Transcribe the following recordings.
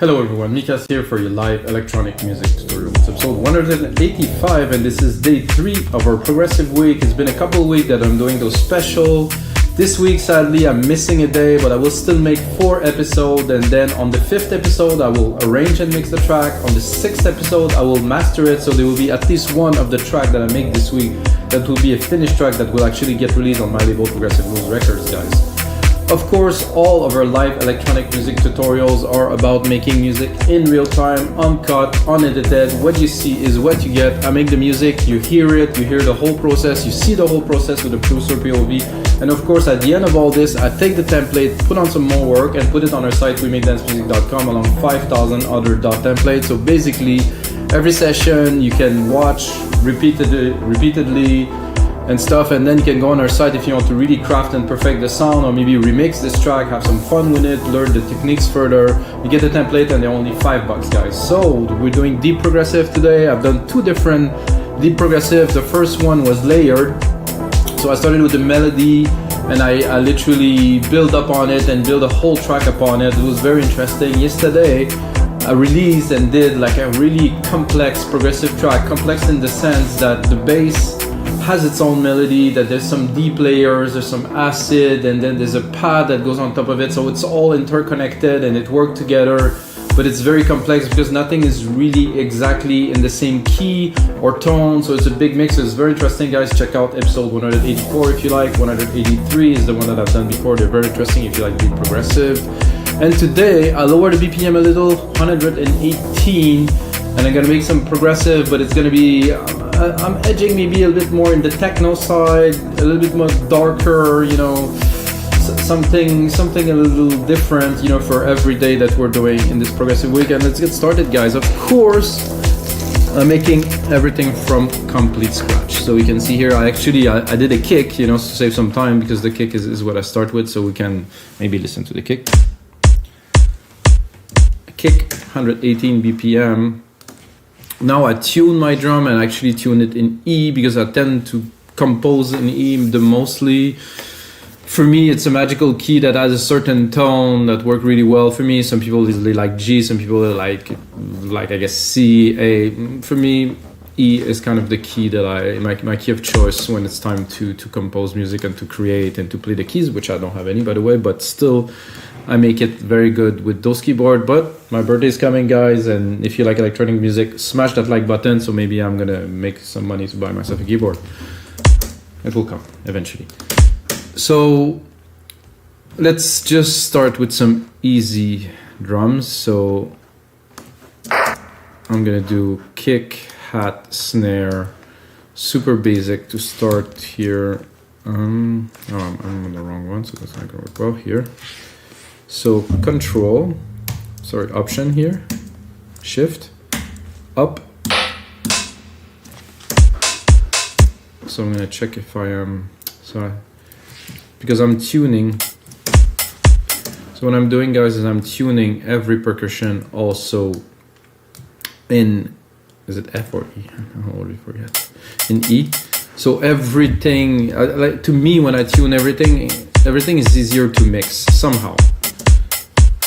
Hello everyone, Mikas here for your live electronic music tutorial. It's episode 185 and this is day 3 of our progressive week. It's been a couple of weeks that I'm doing those special. This week sadly I'm missing a day, but I will still make 4 episodes, and then on the 5th episode I will arrange and mix the track. On the 6th episode I will master it, so there will be at least one of the track that I make this week that will be a finished track that will actually get released on my label Progressive Blues Records, guys. Of course, all of our live electronic music tutorials are about making music in real time, uncut, unedited. What you see is what you get. I make the music, you hear it, you hear the whole process, you see the whole process with the producer POV. And of course, at the end of all this, I take the template, put on some more work, and put it on our site, WeMakeDanceMusic.com, along 5,000 other dot templates. So basically, every session you can watch repeatedly and stuff, and then you can go on our site if you want to really craft and perfect the sound, or maybe remix this track, have some fun with it, learn the techniques further. You get the template and they're only $5, guys. So we're doing deep progressive today. I've done 2 different deep progressive. The first one was layered, so I started with the melody and I literally build up on it and build a whole track upon it. It was very interesting. Yesterday I released and did like a really complex progressive track, complex in the sense that the bass has its own melody, that there's some deep layers, there's some acid, and then there's a pad that goes on top of it, so it's all interconnected and it worked together. But it's very complex because nothing is really exactly in the same key or tone, so it's a big mix. So it's very interesting, guys. Check out episode 184 if you like. 183 is the one that I've done before. They're very interesting if you like deep progressive. And today I lower the BPM a little, 118, and I'm gonna make some progressive, but it's gonna be I'm edging maybe a little bit more in the techno side, a little bit more darker, you know, something a little different, you know, for every day that we're doing in this progressive week. And let's get started, guys. Of course, I'm making everything from complete scratch. So we can see here, I did a kick, you know, to save some time, because the kick is what I start with, so we can maybe listen to the kick. Kick, 118 BPM. Now I tune my drum and actually tune it in E, because I tend to compose in E the mostly. For me, it's a magical key that has a certain tone that works really well for me. Some people usually like G, some people like I guess C, A. For me, E is kind of the key that my key of choice when it's time to compose music and to create and to play the keys, which I don't have any, by the way, but still I make it very good with those keyboard. But my birthday is coming, guys, and if you like electronic music, smash that like button, so maybe I'm gonna make some money to buy myself a keyboard. It will come eventually. So let's just start with some easy drums. So I'm gonna do kick, hat, snare, super basic to start here. I'm on the wrong one, so that's not gonna work well here. So option here, shift, up. So I'm gonna check if I am, because I'm tuning. So what I'm doing, guys, is I'm tuning every percussion also in, is it F or E? I already forget. In E. So everything, like to me, when I tune everything is easier to mix somehow.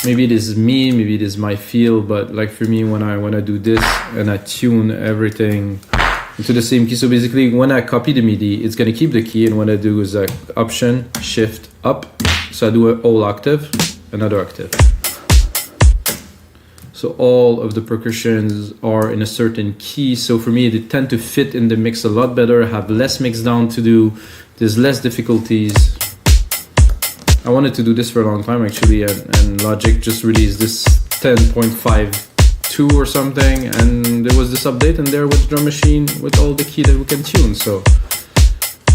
Maybe it is me, maybe it is my feel, but like for me, when I do this and I tune everything into the same key. So basically, when I copy the MIDI, it's gonna keep the key, and what I do is option, shift, up. So I do a whole octave, another octave. So all of the percussions are in a certain key. So for me, they tend to fit in the mix a lot better, have less mix down to do, there's less difficulties. I wanted to do this for a long time, actually, and Logic just released this 10.52 or something, and there was this update in there with Drum Machine with all the key that we can tune. So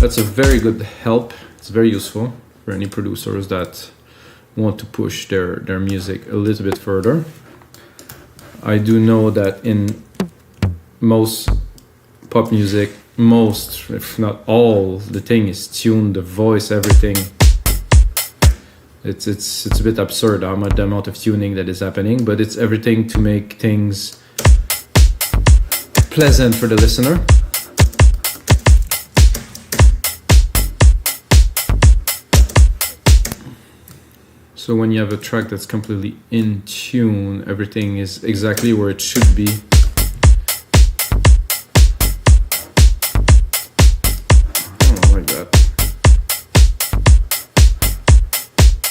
that's a very good help. It's very useful for any producers that want to push their music a little bit further. I do know that in most pop music, most, if not all, the thing is tuned, the voice, everything. It's a bit absurd how much the amount of tuning that is happening, but it's everything to make things pleasant for the listener. So when you have a track that's completely in tune, everything is exactly where it should be. Oh, like that.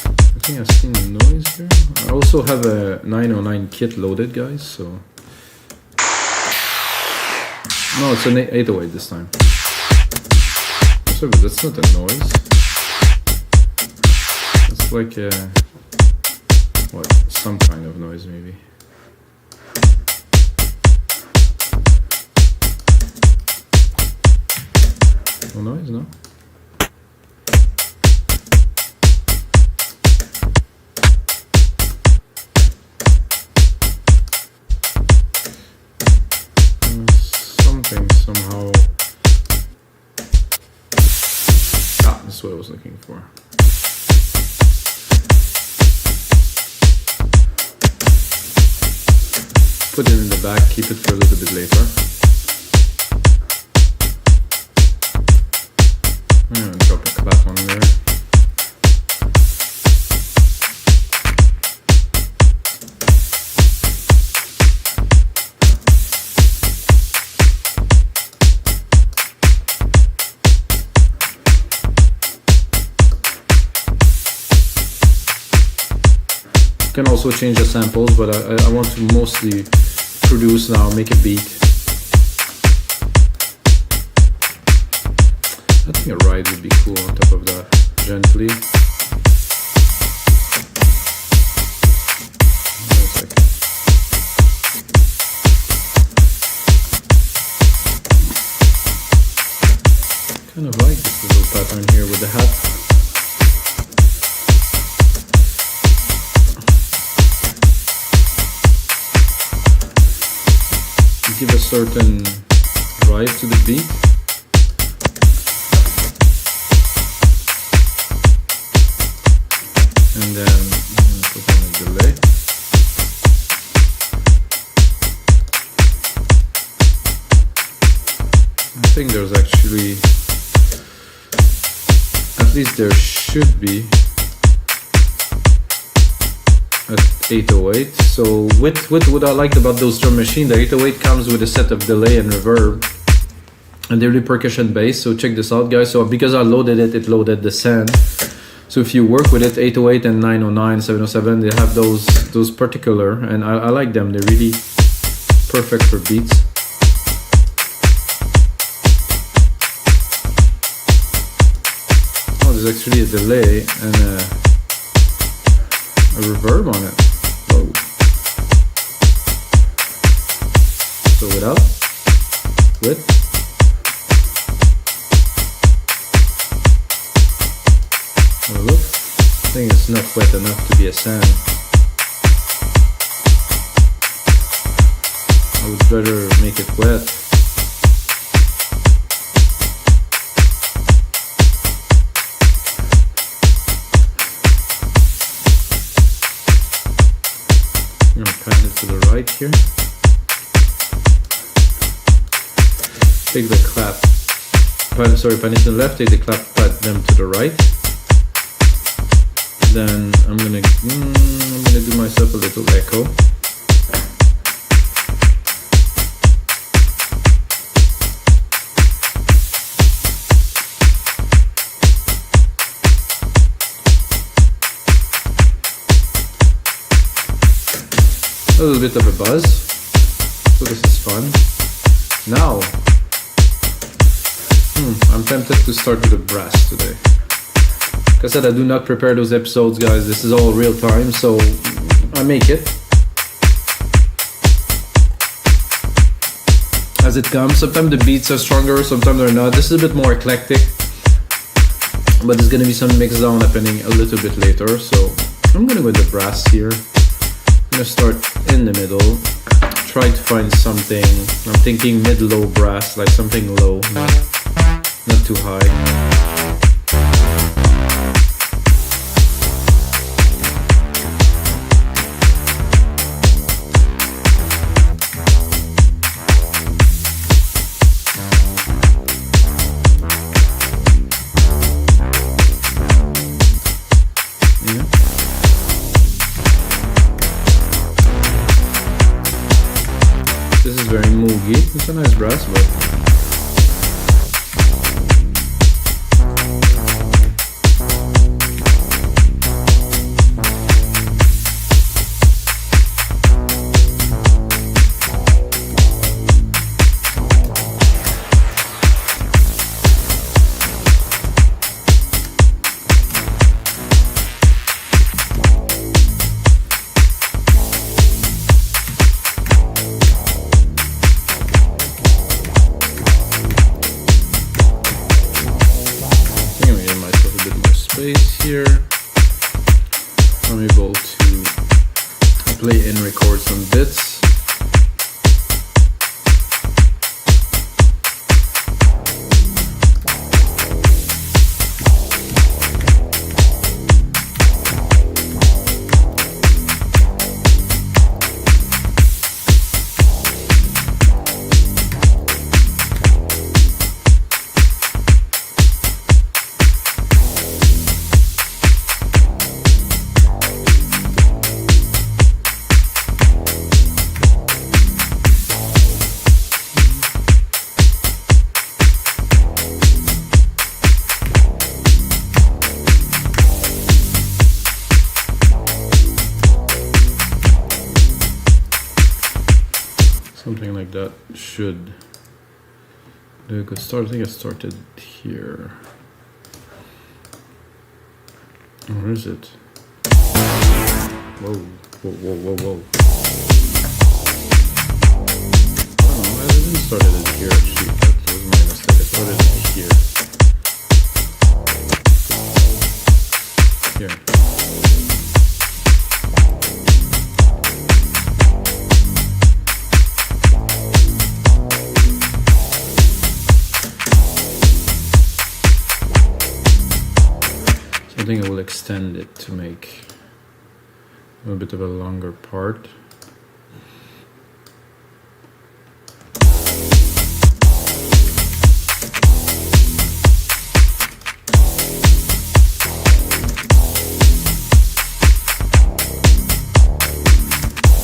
I think I've seen the noise here. I also have a 909 kit loaded, guys, so... No, it's an 808 this time. So that's not a noise. It's like a... what? Some kind of noise, maybe. No noise, no? Something somehow... Ah, that's what I was looking for. Put it in the back, keep it for a little bit later. I'm gonna drop a clap on there. You can also change the samples, but I want to mostly produce now, make a beat. I think a ride would be cool on top of that, gently. Kind of like this little pattern here with the hat. Give a certain drive to the beat. And then I'm going to put on a delay. I think there's actually, at least there should be, at 808. So with what I liked about those drum machines, the 808 comes with a set of delay and reverb, and they're really percussion based. So check this out, guys. So because I loaded it, it loaded the send. So if you work with it, 808 and 909, 707, they have those particular, and I like them. They're really perfect for beats. Oh, there's actually a delay and a reverb on it. Whoa. So without, with. Oh, look. I think it's not wet enough to be a sand. I would rather make it wet. I'm gonna pan it to the right here. Take the clap. Pan it to the left. Take the clap, pat them to the right. Then I'm gonna do myself a little echo. A little bit of a buzz, so this is fun. Now, I'm tempted to start with the brass today. Like I said, I do not prepare those episodes, guys. This is all real time, so I make it as it comes. Sometimes the beats are stronger, sometimes they're not. This is a bit more eclectic, but there's gonna be some mix down happening a little bit later. So I'm gonna go with the brass here. I'm gonna start in the middle, try to find something. I'm thinking mid-low brass, like something low, not too high. This is very Moody. It's a nice brass, but here I'm able to play and record some bits. Something like that should do a good start. I think I started here. Where is it? Whoa, whoa, whoa, whoa, whoa. Oh, I didn't start it here actually. That was my mistake. I started it here. Here. I think I will extend it to make a bit of a longer part.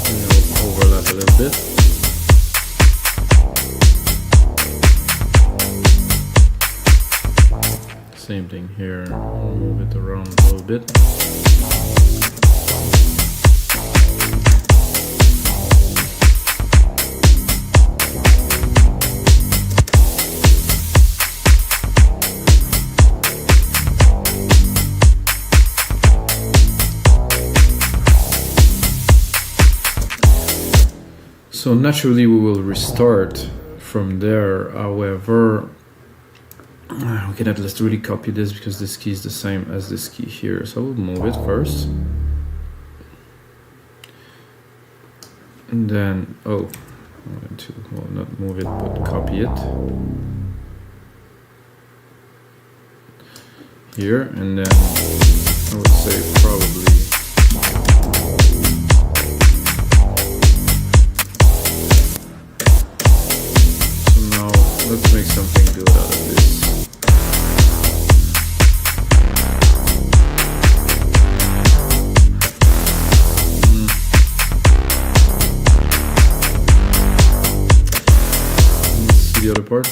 And it will overlap a little bit. Same thing here, move it around a little bit. So naturally we will restart from there, however, we can at least really copy this because this key is the same as this key here. So we'll move it first. And then, I'm going to, well, not move it, but copy it. Here, and then I would say probably let's make something good out of this. Let's see the other part.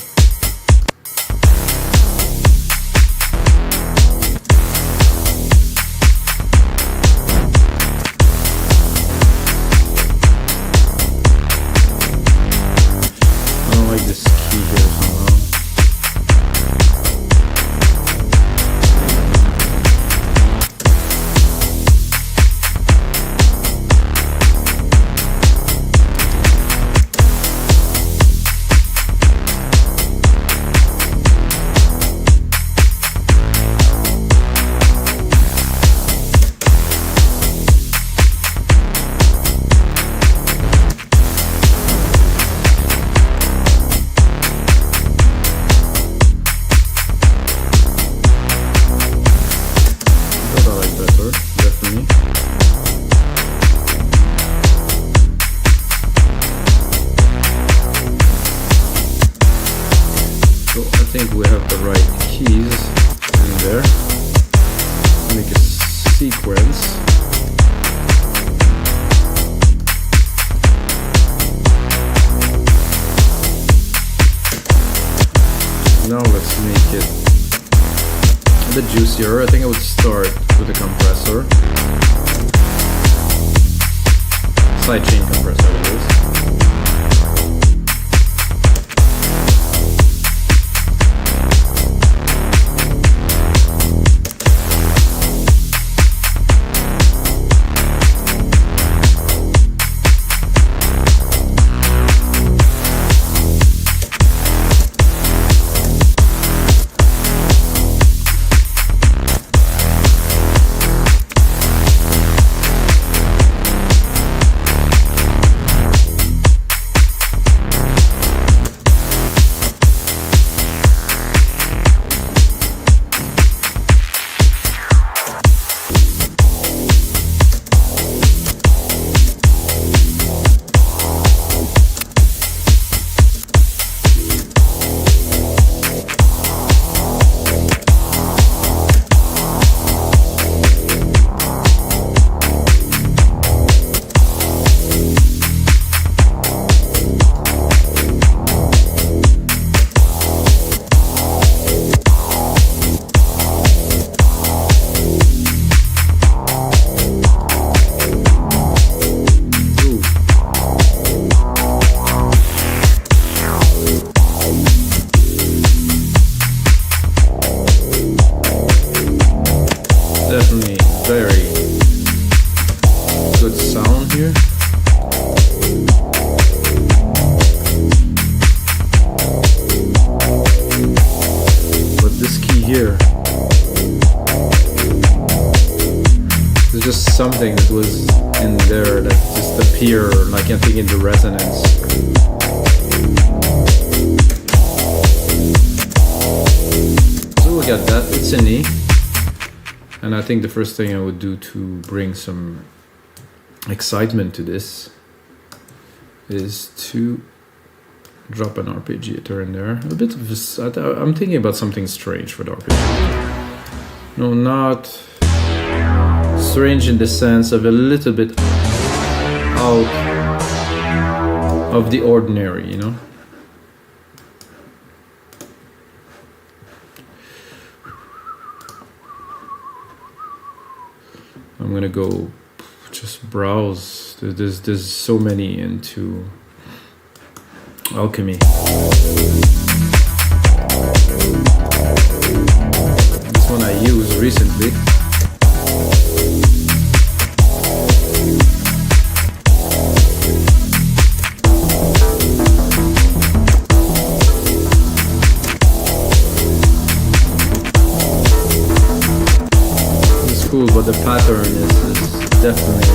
I don't like this key here somehow. I think we have the right keys in there. Make a sequence. now let's make it a bit juicier. I think I would start with a compressor. Sidechain compressor it is. Definitely very good sound here. But this key here is just something that was in there that just appeared, like I think into resonance. So we got that, it's an E. And I think the first thing I would do to bring some excitement to this is to drop an arpeggiator in there. A bit of a, I'm thinking about something strange for the arpeggiator. No, not strange in the sense of a little bit out of the ordinary, you know? I'm gonna go just browse. There's so many into alchemy. This one I used recently. Cool, but the pattern is definitely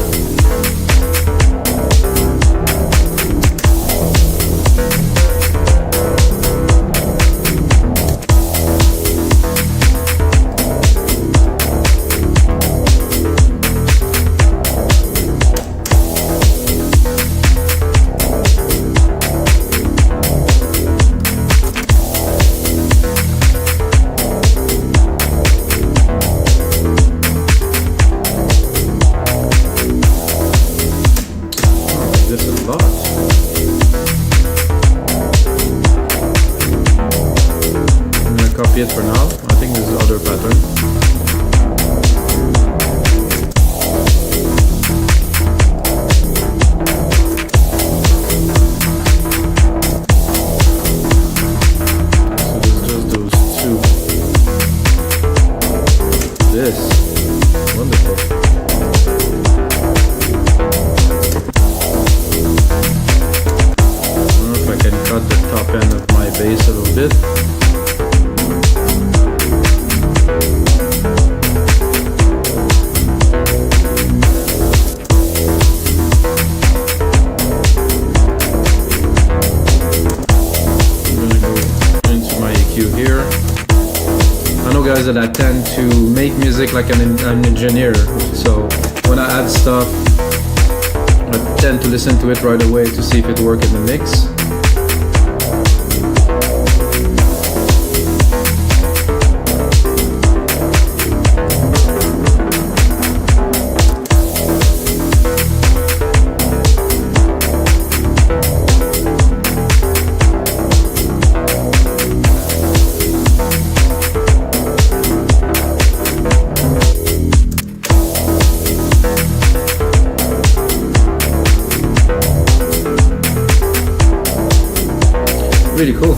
copy it for now. I think this is other pattern. So this is just those two. This, wonderful. I don't know if I can cut the top end of my bass a little bit. Here, I know guys that I tend to make music like an engineer, so when I add stuff I tend to listen to it right away to see if it works in the mix. Really cool.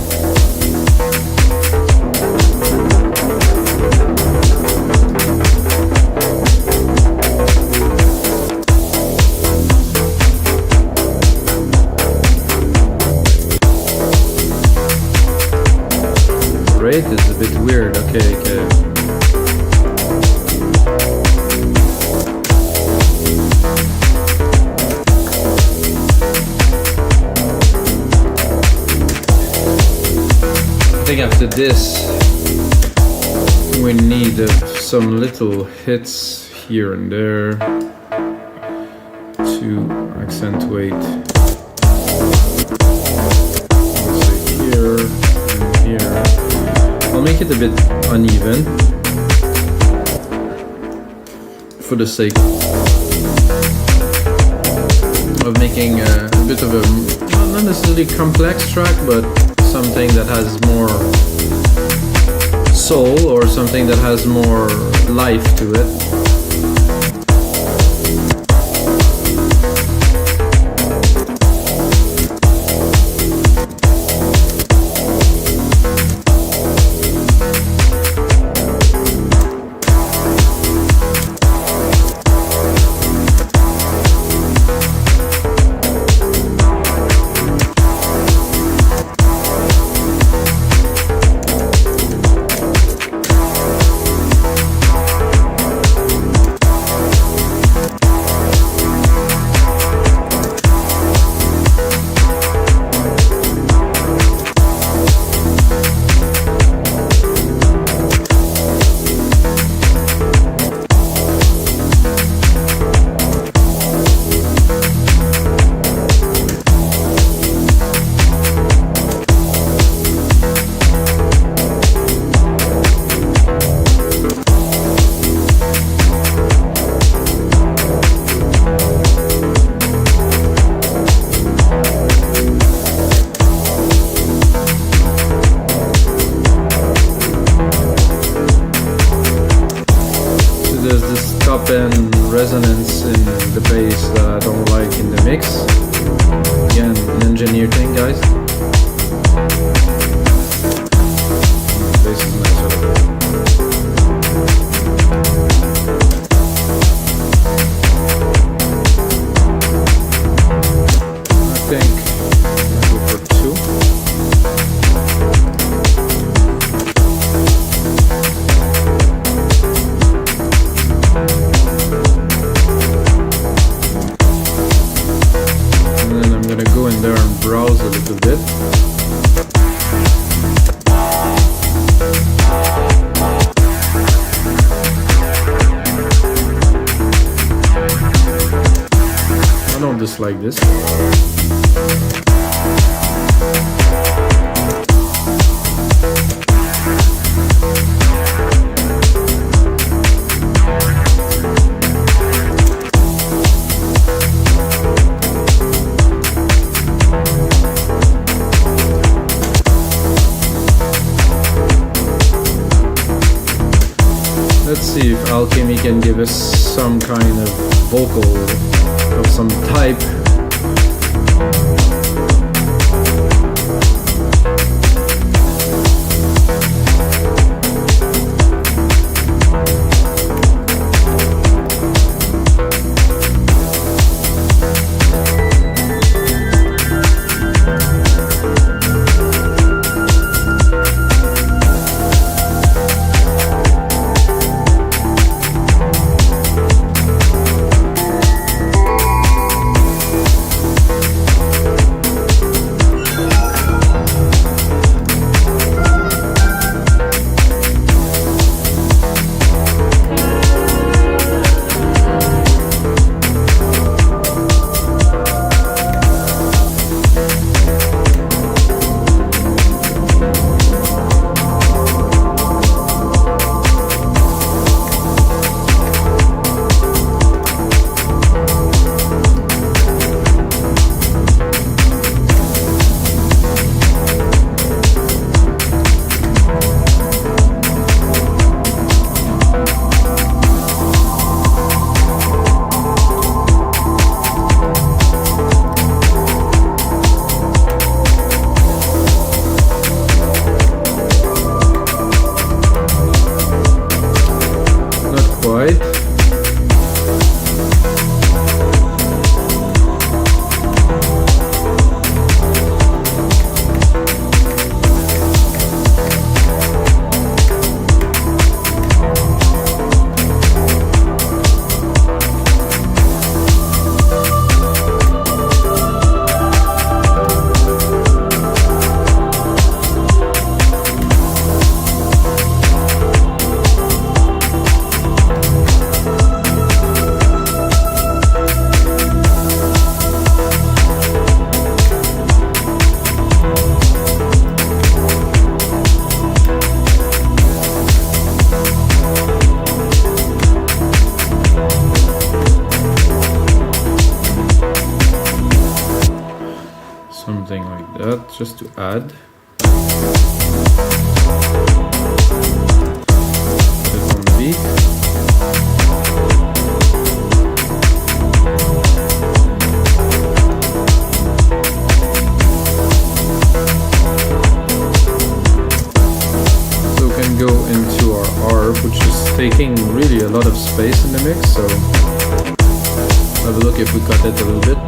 Rate is a bit weird. Okay. I think after this we need some little hits here and there to accentuate. Let's say here and here. I'll make it a bit uneven for the sake of making a bit of a, not necessarily complex track, but something that has more soul or something that has more life to it. Resonance in the bass that I don't like in the mix. Again, an engineer thing, guys. Bass is nice. I think I'll go for 2. Go in there and browse a little bit. I don't dislike this. Let's see if Alchemy can give us some kind of vocal of some type. something like that, just to add. Put it on the beat. So we can go into our arp, which is taking really a lot of space in the mix, so have a look if we cut it a little bit.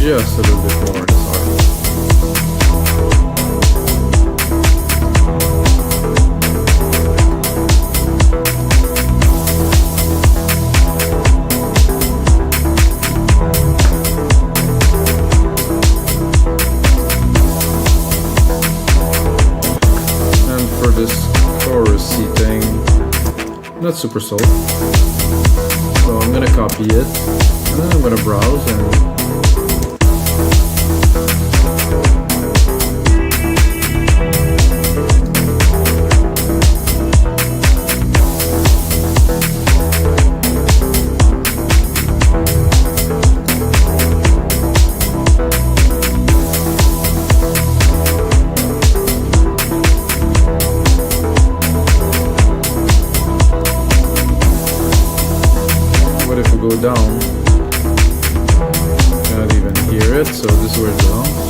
Just a little bit more this arm. And for this chorusy thing, not super soul. So I'm gonna copy it, and then I'm gonna browse and go down. Can't even hear it, so this is where it belongs.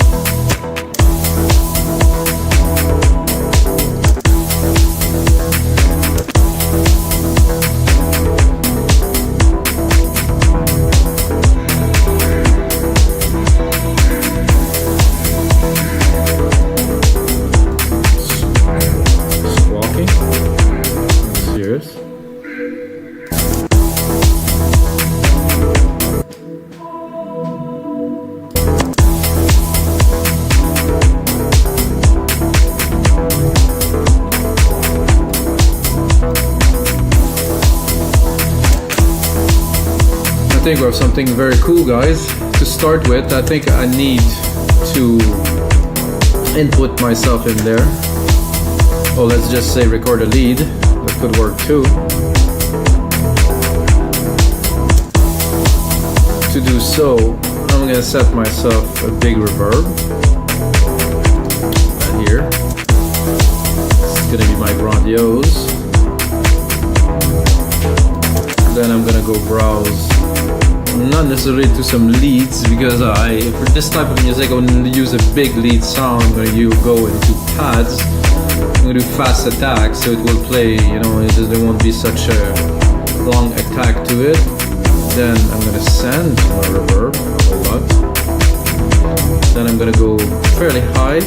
Squawking. Let's hear it. I think we have something very cool, guys. To start with, I think I need to input myself in there. Or let's just say record a lead. That could work too. To do so, I'm gonna set myself a big reverb. Right here. It's gonna be my grandiose. Then I'm gonna go browse, not necessarily to some leads, because for this type of music I wouldn't use a big lead sound. I'm going to go into pads. I'm going to do fast attack, so it will play, there won't be such a long attack to it. Then I'm going to send my reverb a lot. Then I'm going to go fairly high.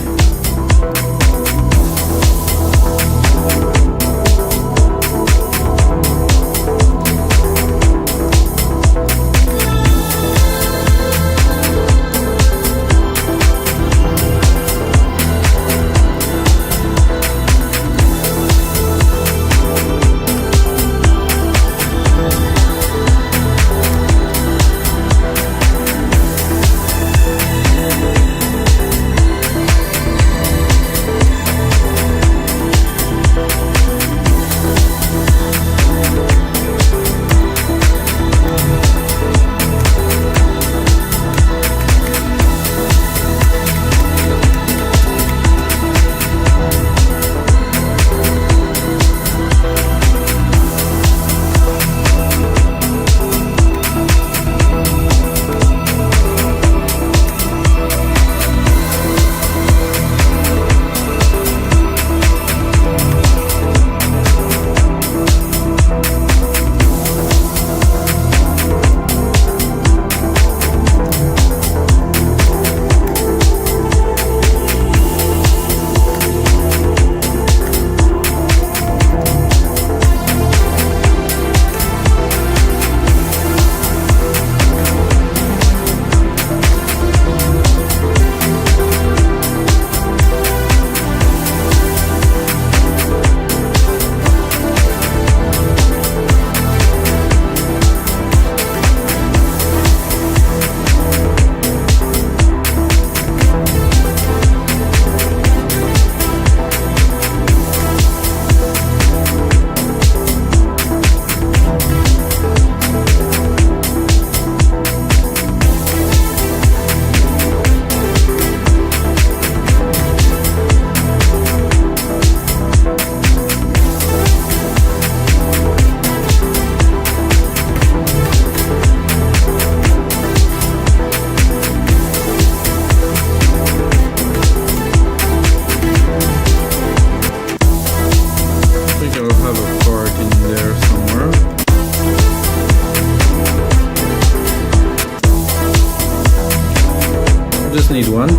just need one.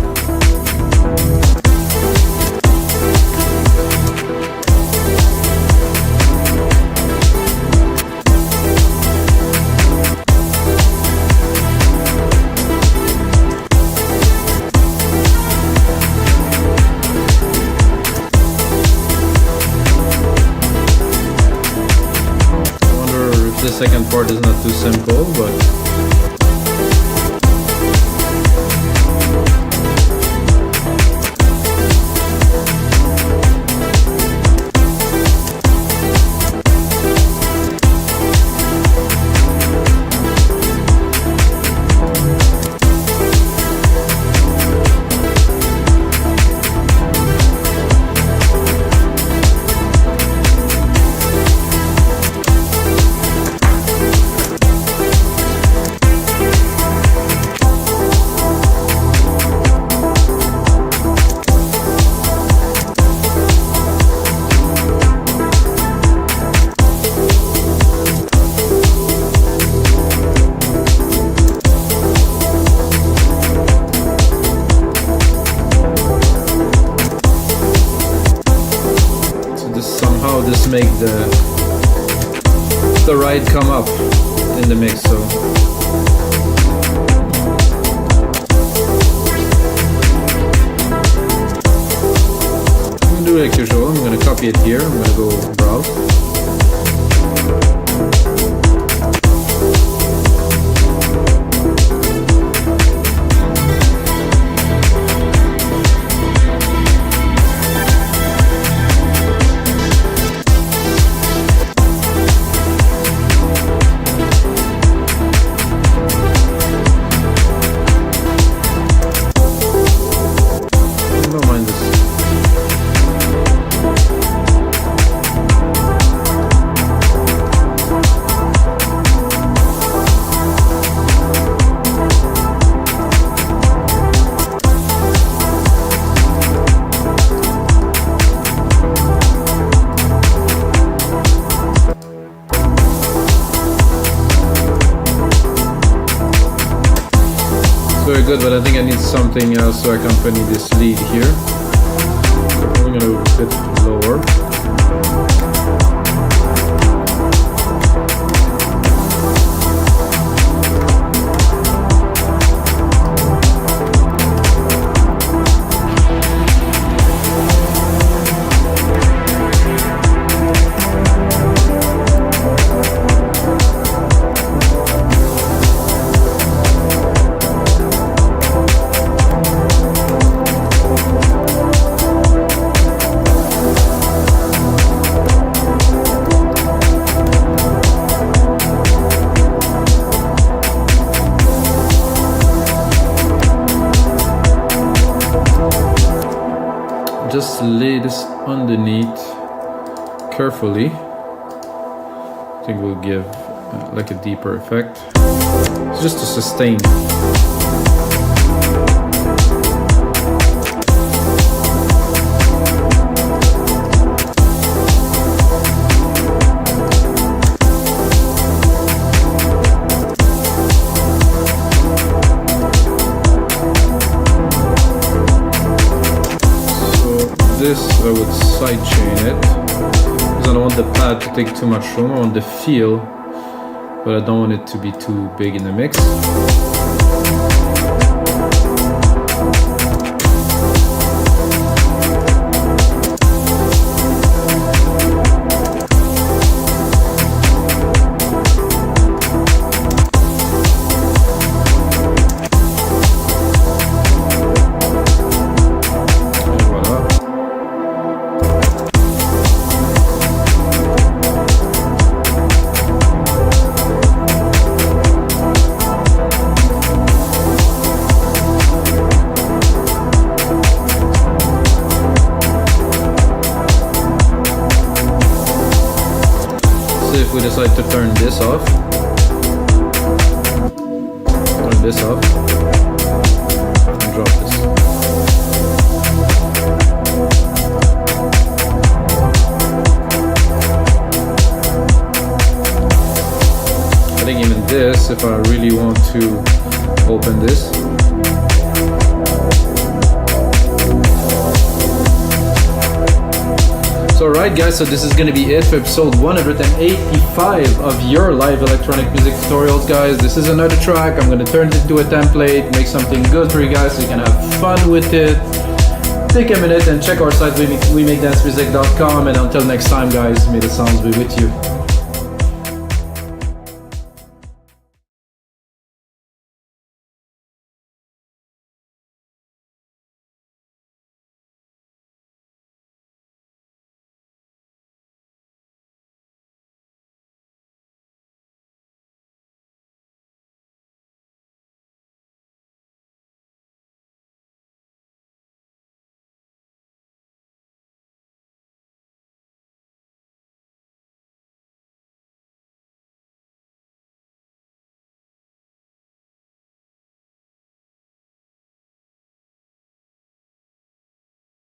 The second part is not too simple, but this make the ride come up in the mix. So I'm gonna do like usual. I'm gonna copy it here. I'm gonna go browse. Very good, but I think I need something else to accompany this lead here. So I'm going to go a bit lower. Just lay this underneath carefully. I think we'll give like a deeper effect. It's just to sustain. This I would sidechain it because I don't want the pad to take too much room. I want the feel, but I don't want it to be too big in the mix. If we decide to turn this off, and drop this. I think even this, if I really want to open this, So alright guys, so this is gonna be it for episode 185 of your live electronic music tutorials, guys. This is another track. I'm gonna turn it into a template, make something good for you guys so you can have fun with it. Take a minute and check our site, we makedancemusic.com, and until next time guys, may the sounds be with you.